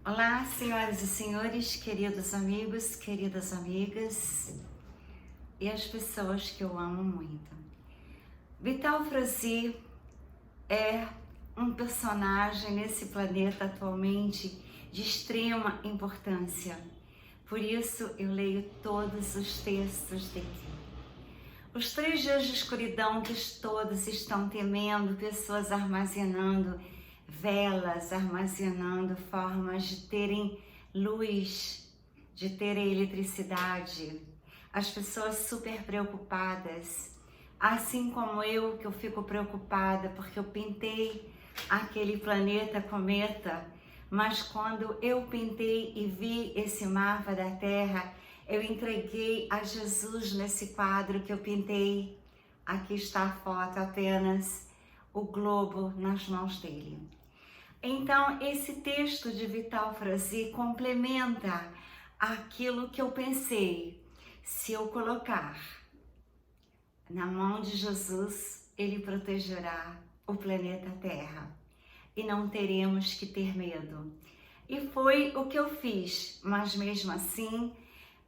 Olá, senhoras e senhores, queridos amigos, queridas amigas e as pessoas que eu amo muito. Vital Frazee é um personagem nesse planeta atualmente de extrema importância. Por isso eu leio todos os textos dele. Os 3 dias de escuridão que todos estão temendo, pessoas armazenando velas, armazenando formas de terem luz, de terem eletricidade. As pessoas super preocupadas, assim como eu, que eu fico preocupada porque eu pintei aquele planeta cometa, mas quando eu pintei e vi esse mapa da Terra, eu entreguei a Jesus nesse quadro que eu pintei. Aqui está a foto apenas, o globo nas mãos dele. Então, esse texto de Vital Frazee complementa aquilo que eu pensei. Se eu colocar na mão de Jesus, ele protegerá o planeta Terra e não teremos que ter medo. E foi o que eu fiz, mas mesmo assim,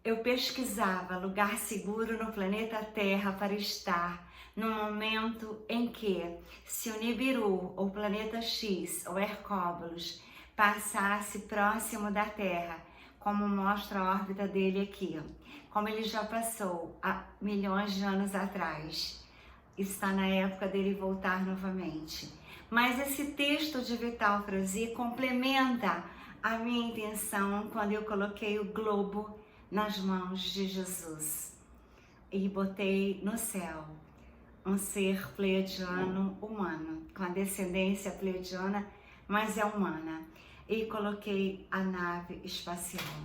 eu pesquisava lugar seguro no planeta Terra para estar no momento em que, se o Nibiru, ou planeta X, ou Hercóbulos, passasse próximo da Terra, como mostra a órbita dele aqui, como ele já passou há milhões de anos atrás, está na época dele voltar novamente. Mas esse texto de Vital Frazee complementa a minha intenção quando eu coloquei o globo nas mãos de Jesus e botei no céu um ser pleiadiano humano, com a descendência pleiadiana, mas é humana, e coloquei a nave espacial.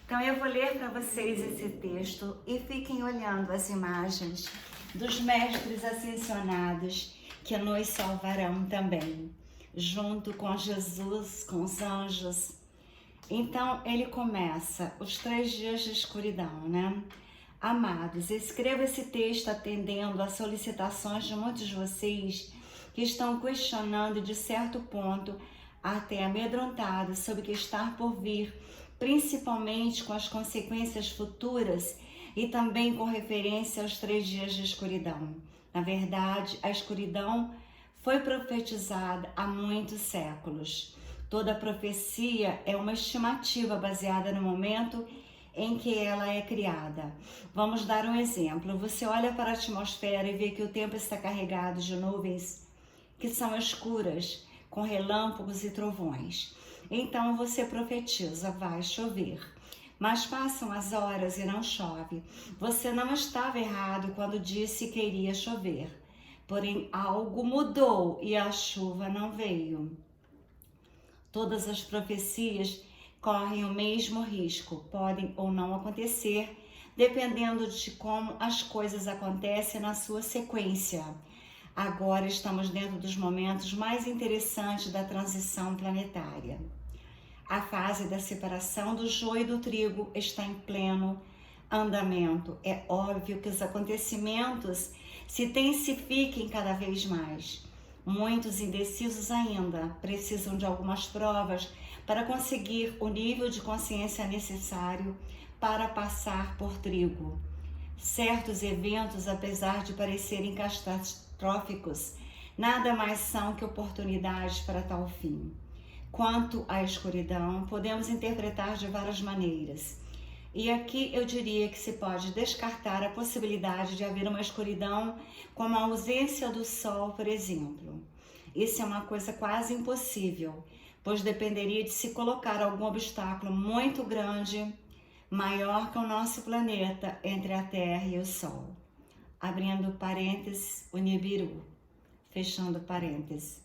Então eu vou ler para vocês esse texto e fiquem olhando as imagens dos mestres ascensionados que nos salvarão também, junto com Jesus, com os anjos. Então ele começa os 3 dias de escuridão, né? Amados, escreva esse texto atendendo às solicitações de muitos de vocês que estão questionando de certo ponto até amedrontados sobre o que está por vir, principalmente com as consequências futuras e também com referência aos 3 dias de escuridão. Na verdade, a escuridão foi profetizada há muitos séculos. Toda profecia é uma estimativa baseada no momento em que ela é criada. Vamos dar um exemplo. Você olha para a atmosfera e vê que o tempo está carregado de nuvens que são escuras, com relâmpagos e trovões. Então você profetiza, vai chover. Mas passam as horas e não chove. Você não estava errado quando disse que iria chover. Porém, algo mudou e a chuva não veio. Todas as profecias correm o mesmo risco, podem ou não acontecer, dependendo de como as coisas acontecem na sua sequência. Agora estamos dentro dos momentos mais interessantes da transição planetária. A fase da separação do joio e do trigo está em pleno andamento. É óbvio que os acontecimentos se intensifiquem cada vez mais. Muitos indecisos ainda precisam de algumas provas para conseguir o nível de consciência necessário para passar por trigo. Certos eventos, apesar de parecerem catastróficos, nada mais são que oportunidades para tal fim. Quanto à escuridão, podemos interpretar de várias maneiras. E aqui eu diria que se pode descartar a possibilidade de haver uma escuridão como a ausência do sol, por exemplo. Isso é uma coisa quase impossível, pois dependeria de se colocar algum obstáculo muito grande, maior que o nosso planeta, entre a Terra e o Sol. Abrindo parênteses, o Nibiru. Fechando parênteses.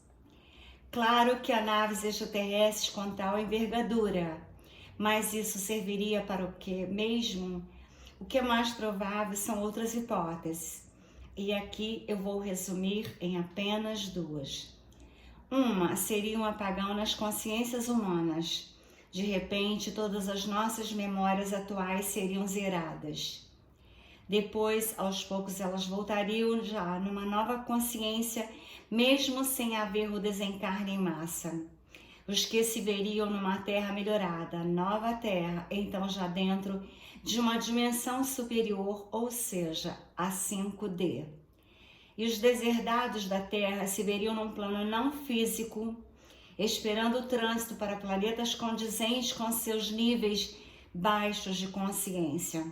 Claro que há naves extraterrestres com tal envergadura, mas isso serviria para o quê mesmo? O que é mais provável são outras hipóteses. E aqui eu vou resumir em apenas 2. Uma seria um apagão nas consciências humanas. De repente, todas as nossas memórias atuais seriam zeradas. Depois, aos poucos, elas voltariam já numa nova consciência, mesmo sem haver o desencarne em massa. os que se veriam numa terra melhorada, nova terra, então já dentro de uma dimensão superior, ou seja, a 5D. E os deserdados da terra se veriam num plano não físico, esperando o trânsito para planetas condizentes com seus níveis baixos de consciência.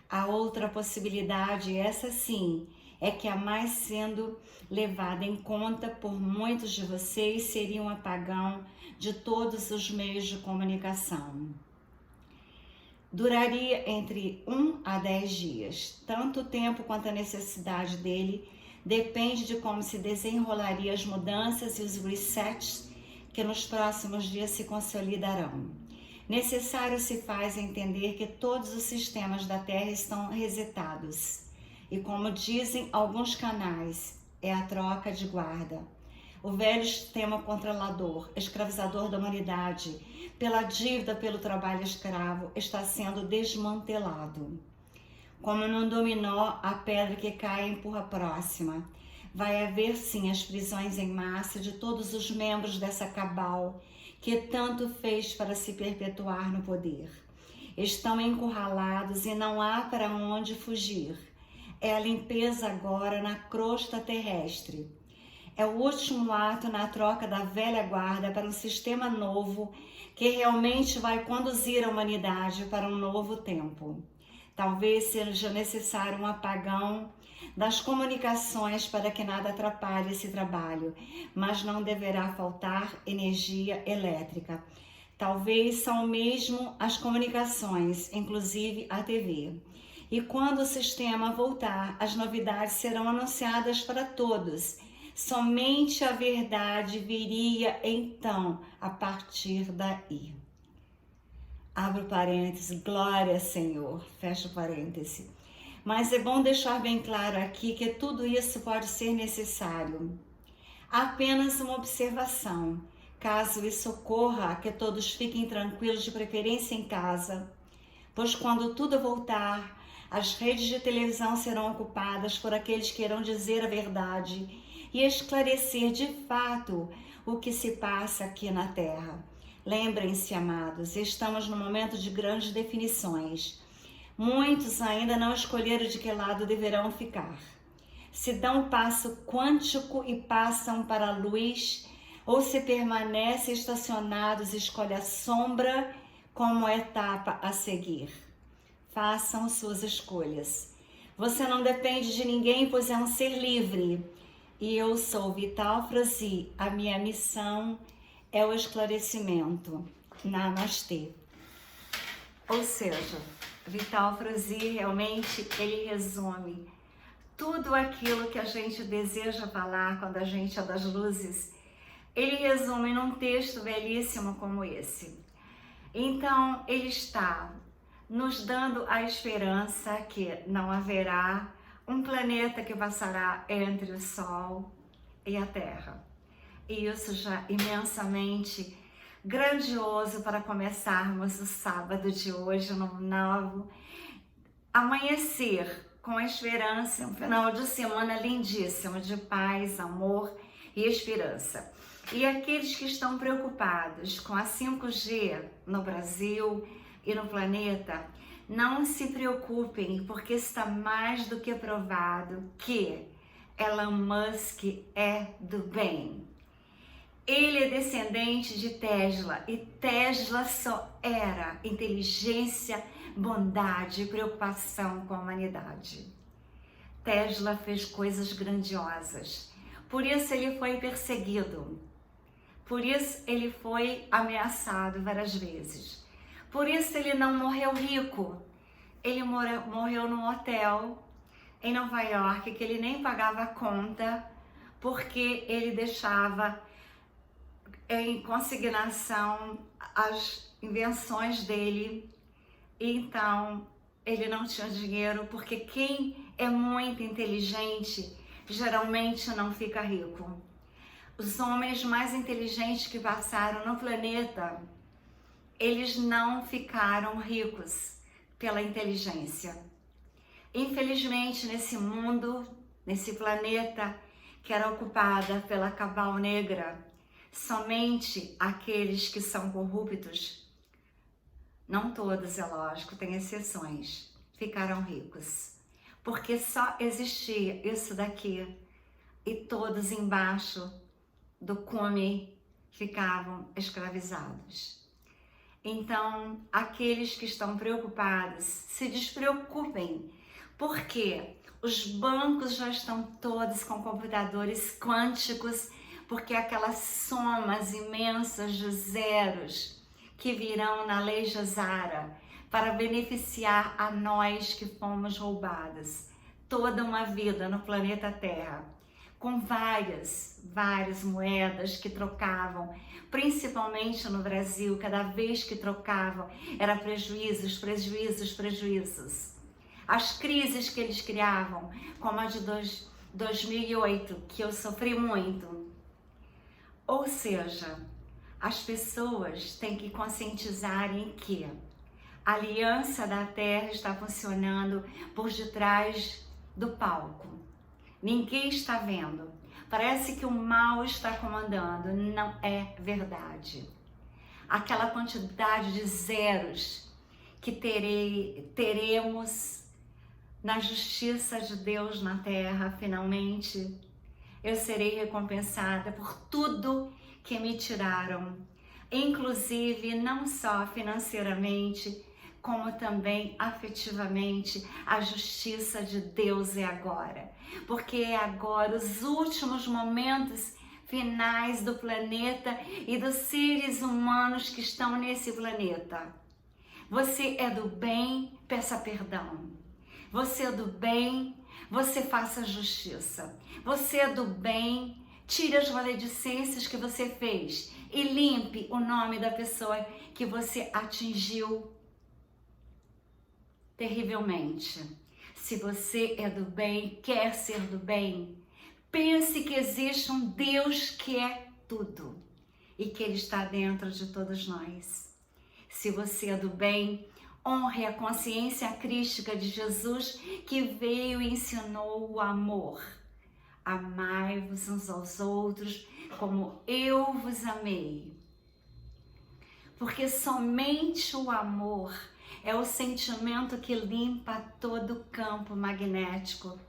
A outra possibilidade, essa sim, é que a mais sendo levada em conta por muitos de vocês, seria um apagão de todos os meios de comunicação. Duraria entre 1 a 10 dias. Tanto o tempo quanto a necessidade dele depende de como se desenrolaria as mudanças e os resets que nos próximos dias se consolidarão. Necessário se faz entender que todos os sistemas da Terra estão resetados. E como dizem alguns canais, é a troca de guarda. O velho sistema controlador, escravizador da humanidade, pela dívida pelo trabalho escravo, está sendo desmantelado. Como num dominó, a pedra que cai empurra a próxima. Vai haver sim as prisões em massa de todos os membros dessa cabal que tanto fez para se perpetuar no poder. Estão encurralados e não há para onde fugir. É a limpeza agora na crosta terrestre. É o último ato na troca da velha guarda para um sistema novo que realmente vai conduzir a humanidade para um novo tempo. Talvez seja necessário um apagão das comunicações para que nada atrapalhe esse trabalho, mas não deverá faltar energia elétrica. Talvez são mesmo as comunicações, inclusive a TV. E quando o sistema voltar, as novidades serão anunciadas para todos. Somente a verdade viria então a partir daí. Abro parênteses, glória Senhor, fecho parêntese. Mas é bom deixar bem claro aqui que tudo isso pode ser necessário. Apenas uma observação, caso isso ocorra, que todos fiquem tranquilos, de preferência em casa, pois quando tudo voltar, as redes de televisão serão ocupadas por aqueles que irão dizer a verdade e esclarecer de fato o que se passa aqui na Terra. Lembrem-se, amados, estamos num momento de grandes definições. Muitos ainda não escolheram de que lado deverão ficar. Se dão um passo quântico e passam para a luz, ou se permanecem estacionados e escolhem a sombra como etapa a seguir. Façam suas escolhas. Você não depende de ninguém, pois é um ser livre. E eu sou Vital Frazee. A minha missão é o esclarecimento. Namastê. Ou seja, Vital Frazee realmente ele resume tudo aquilo que a gente deseja falar quando a gente é das luzes. Ele resume num texto belíssimo como esse. Então, ele está nos dando a esperança que não haverá um planeta que passará entre o Sol e a Terra. E isso já é imensamente grandioso para começarmos o sábado de hoje, num novo amanhecer, com esperança, um final de semana lindíssimo, de paz, amor e esperança. E aqueles que estão preocupados com a 5G no Brasil e no planeta, não se preocupem, porque está mais do que provado que Elon Musk é do bem. Ele é descendente de Tesla e Tesla só era inteligência, bondade e preocupação com a humanidade. Tesla fez coisas grandiosas, por isso ele foi perseguido, por isso ele foi ameaçado várias vezes, por isso ele não morreu rico, ele morreu num hotel em Nova York que ele nem pagava a conta, porque ele deixava em consignação as invenções dele. Então ele não tinha dinheiro, porque quem é muito inteligente geralmente não fica rico. Os homens mais inteligentes que passaram no planeta, eles não ficaram ricos pela inteligência. Infelizmente, nesse mundo, nesse planeta que era ocupada pela cabal negra, Somente aqueles que são corruptos, não todos, é lógico, tem exceções, ficaram ricos. Porque só existia isso daqui e todos embaixo do cume ficavam escravizados. Então, aqueles que estão preocupados, se despreocupem, porque os bancos já estão todos com computadores quânticos, porque aquelas somas imensas de zeros que virão na lei Jazara para beneficiar a nós que fomos roubados toda uma vida no planeta Terra, com várias moedas que trocavam, principalmente no Brasil. Cada vez que trocavam era prejuízos. As crises que eles criavam, como a de 2008, que eu sofri muito. Ou seja, as pessoas têm que conscientizarem que a aliança da Terra está funcionando por detrás do palco. Ninguém está vendo. Parece que o mal está comandando. Não é verdade. Aquela quantidade de zeros que teremos na justiça de Deus na Terra, finalmente, eu serei recompensada por tudo que me tiraram, inclusive não só financeiramente, como também afetivamente. A justiça de Deus é agora, porque é agora os últimos momentos finais do planeta e dos seres humanos que estão nesse planeta. Você é do bem, peça perdão. Você é do bem, você faça justiça. Você é do bem, tire as maledicências que você fez e limpe o nome da pessoa que você atingiu terrivelmente. Se você é do bem, quer ser do bem, pense que existe um Deus que é tudo e que Ele está dentro de todos nós. Se você é do bem, honre a consciência crística de Jesus, que veio e ensinou o amor. Amai-vos uns aos outros como eu vos amei. Porque somente o amor é o sentimento que limpa todo o campo magnético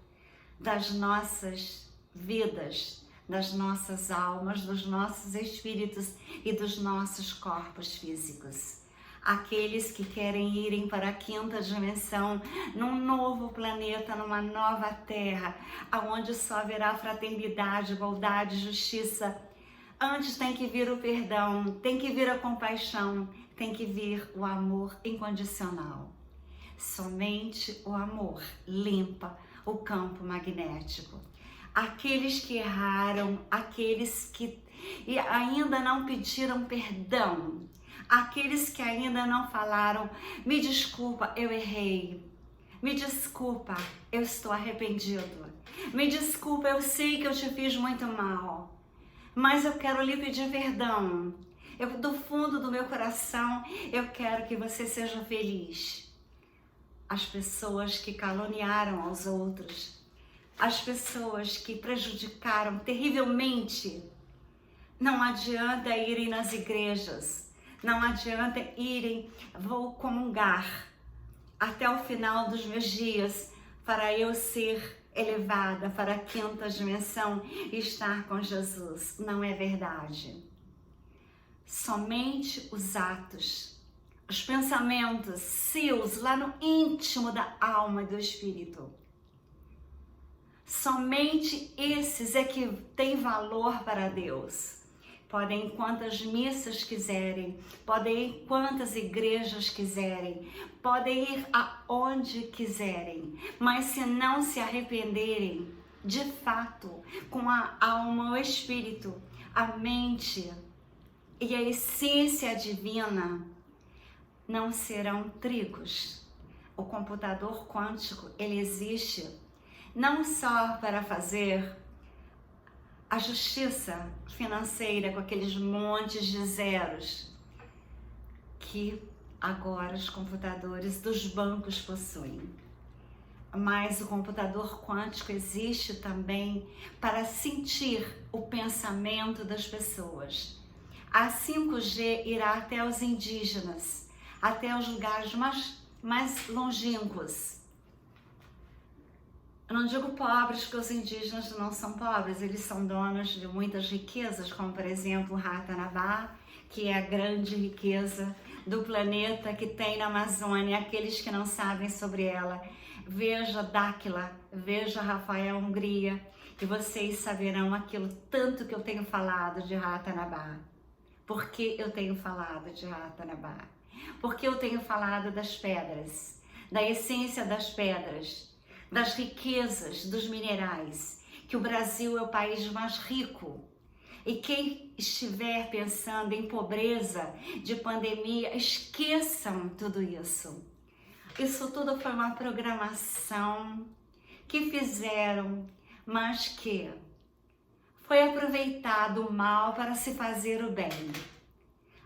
das nossas vidas, das nossas almas, dos nossos espíritos e dos nossos corpos físicos. Aqueles que querem irem para a quinta dimensão, num novo planeta, numa nova terra, aonde só haverá fraternidade, igualdade, justiça. Antes tem que vir o perdão, tem que vir a compaixão, tem que vir o amor incondicional. Somente o amor limpa o campo magnético. Aqueles que erraram, aqueles que ainda não pediram perdão, aqueles que ainda não falaram, me desculpa, eu errei. Me desculpa, eu estou arrependido. Me desculpa, eu sei que eu te fiz muito mal. Mas eu quero lhe pedir perdão. Do fundo do meu coração, eu quero que você seja feliz. As pessoas que caluniaram aos outros, as pessoas que prejudicaram terrivelmente, não adianta irem nas igrejas. Não adianta irem, vou comungar até o final dos meus dias para eu ser elevada para a quinta dimensão e estar com Jesus. Não é verdade. Somente os atos, os pensamentos seus lá no íntimo da alma e do espírito. Somente esses é que têm valor para Deus. Podem ir quantas missas quiserem, podem ir quantas igrejas quiserem, podem ir aonde quiserem, mas se não se arrependerem, de fato, com a alma, o espírito, a mente e a essência divina, não serão trigos. O computador quântico, ele existe não só para fazer a justiça financeira com aqueles montes de zeros que agora os computadores dos bancos possuem. mas o computador quântico existe também para sentir o pensamento das pessoas. A 5G irá até os indígenas, até os lugares mais longínquos. Eu não digo pobres, porque os indígenas não são pobres, eles são donos de muitas riquezas, como por exemplo o Ratanabá, que é a grande riqueza do planeta que tem na Amazônia. Aqueles que não sabem sobre ela, veja Dáquila, veja Rafael Hungria, e vocês saberão aquilo tanto que eu tenho falado de Ratanabá. Por que eu tenho falado de Ratanabá? Porque eu tenho falado das pedras, da essência das pedras, das riquezas dos minerais, que o Brasil é o país mais rico. E quem estiver pensando em pobreza, de pandemia, esqueçam tudo isso. Isso tudo foi uma programação que fizeram, mas que foi aproveitado o mal para se fazer o bem.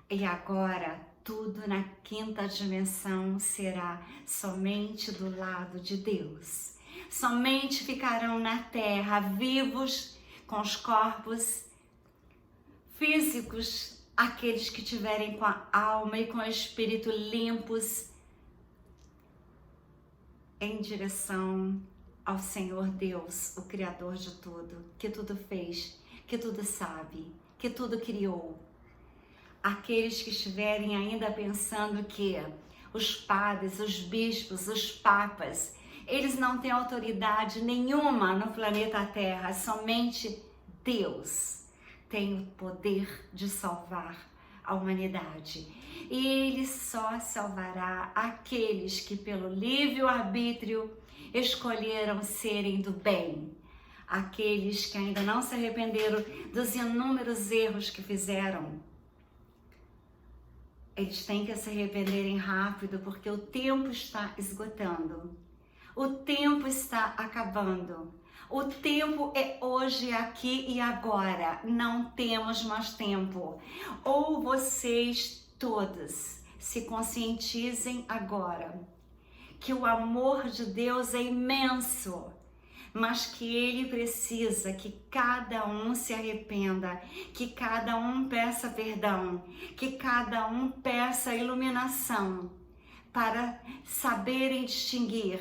E agora tudo na quinta dimensão será somente do lado de Deus. Somente ficarão na terra vivos com os corpos físicos, aqueles que tiverem com a alma e com o espírito limpos em direção ao Senhor Deus, o Criador de tudo, que tudo fez, que tudo sabe, que tudo criou. Aqueles que estiverem ainda pensando que os padres, os bispos, os papas, eles não têm autoridade nenhuma no planeta Terra, somente Deus tem o poder de salvar a humanidade. E Ele só salvará aqueles que pelo livre-arbítrio escolheram serem do bem. Aqueles que ainda não se arrependeram dos inúmeros erros que fizeram. Eles têm que se arrependerem rápido, porque o tempo está esgotando. O tempo está acabando. O tempo é hoje, aqui e agora. Não temos mais tempo. Ou vocês todos se conscientizem agora que o amor de Deus é imenso, mas que Ele precisa que cada um se arrependa, que cada um peça perdão, que cada um peça iluminação para saberem distinguir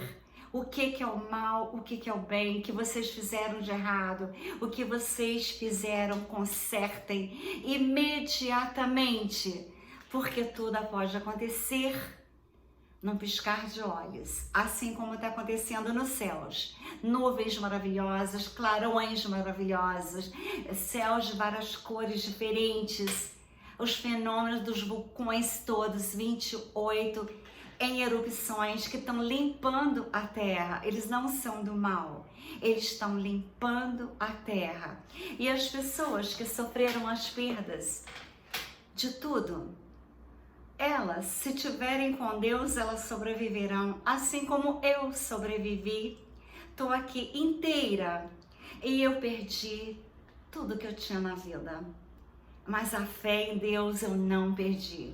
o que é o mal, o que é o bem, o que vocês fizeram de errado, o que vocês fizeram, consertem imediatamente, porque tudo pode acontecer num piscar de olhos, assim como está acontecendo nos céus. Nuvens maravilhosas, clarões maravilhosos, céus de várias cores diferentes, os fenômenos dos vulcões todos, 28 em erupções, que estão limpando a terra. Eles não são do mal, eles estão limpando a terra. E as pessoas que sofreram as perdas de tudo, elas, se tiverem com Deus, elas sobreviverão, assim como eu sobrevivi. Estou aqui inteira e eu perdi tudo que eu tinha na vida, mas a fé em Deus eu não perdi.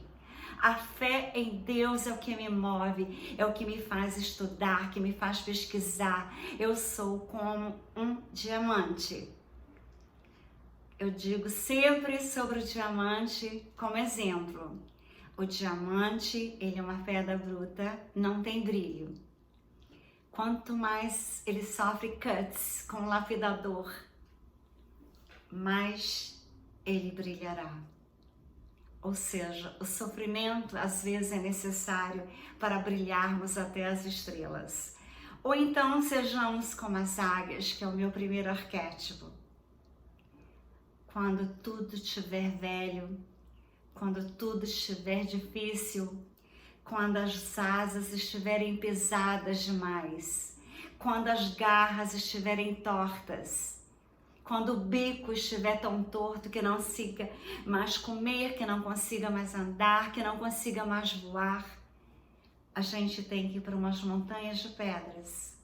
A fé em Deus é o que me move, é o que me faz estudar, que me faz pesquisar. Eu sou como um diamante. Eu digo sempre sobre o diamante como exemplo. O diamante, ele é uma pedra bruta, não tem brilho. Quanto mais ele sofre cuts com o lapidador, mais ele brilhará. Ou seja, o sofrimento às vezes é necessário para brilharmos até as estrelas. Ou então sejamos como as águias, que é o meu primeiro arquétipo. Quando tudo estiver velho, quando tudo estiver difícil, quando as asas estiverem pesadas demais, quando as garras estiverem tortas, quando o bico estiver tão torto que não consiga mais comer, que não consiga mais andar, que não consiga mais voar, a gente tem que ir para umas montanhas de pedras.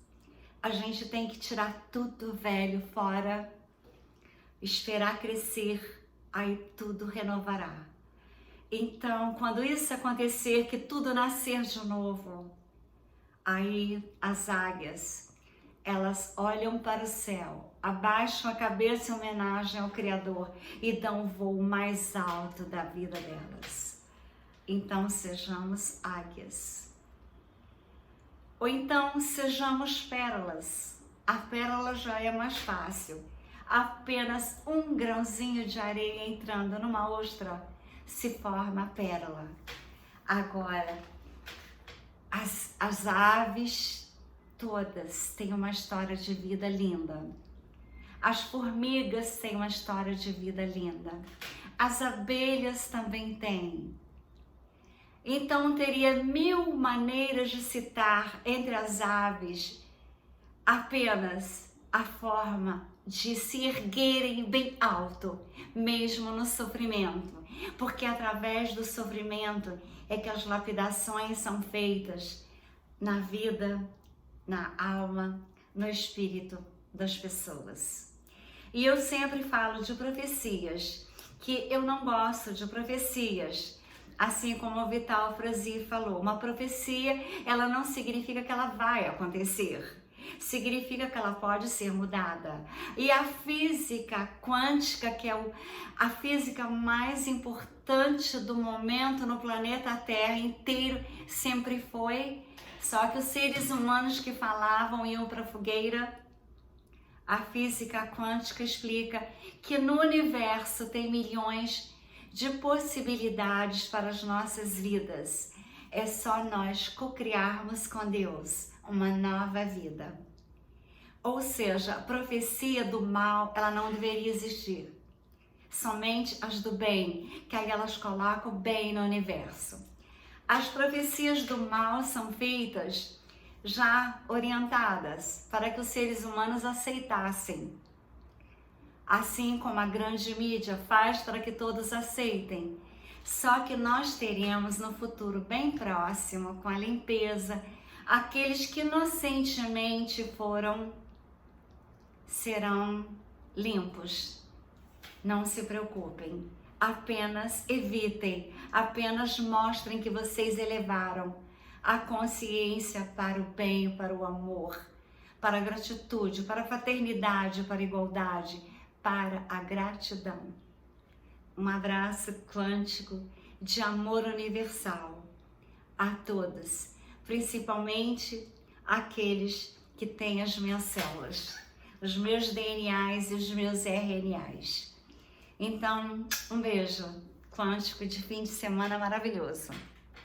A gente tem que tirar tudo velho fora, esperar crescer, aí tudo renovará. Então, quando isso acontecer, que tudo nascer de novo, Aí as águias, elas olham para o céu, abaixam a cabeça em homenagem ao Criador e dão o voo mais alto da vida delas. Então sejamos águias. Ou então sejamos pérolas. A pérola já é mais fácil. Apenas um grãozinho de areia entrando numa ostra se forma a pérola. Agora, as aves todas têm uma história de vida linda. As formigas têm uma história de vida linda. As abelhas também têm. Então teria 1000 maneiras de citar entre as aves apenas a forma de se erguerem bem alto, mesmo no sofrimento. Porque através do sofrimento é que as lapidações são feitas na vida, na alma, no espírito das pessoas. E eu sempre falo de profecias, que eu não gosto de profecias. Assim como o Vital Frazee falou, uma profecia, ela não significa que ela vai acontecer. Significa que ela pode ser mudada. E a física quântica, que é a física mais importante do momento no planeta Terra inteiro, sempre foi. Só que os seres humanos que falavam iam para a fogueira. A física quântica explica que no universo tem milhões de possibilidades para as nossas vidas. É só nós cocriarmos com Deus uma nova vida. Ou seja, a profecia do mal, ela não deveria existir. Somente as do bem, que aí elas colocam o bem no universo. As profecias do mal são feitas já orientadas para que os seres humanos aceitassem. Assim como a grande mídia faz para que todos aceitem. Só que nós teremos no futuro bem próximo, com a limpeza, aqueles que inocentemente serão limpos. Não se preocupem, apenas evitem, apenas mostrem que vocês elevaram a consciência para o bem, para o amor, para a gratitude, para a fraternidade, para a igualdade, para a gratidão. Um abraço quântico de amor universal a todos, principalmente aqueles que têm as minhas células, os meus DNAs e os meus RNAs. Então, um beijo quântico de fim de semana maravilhoso.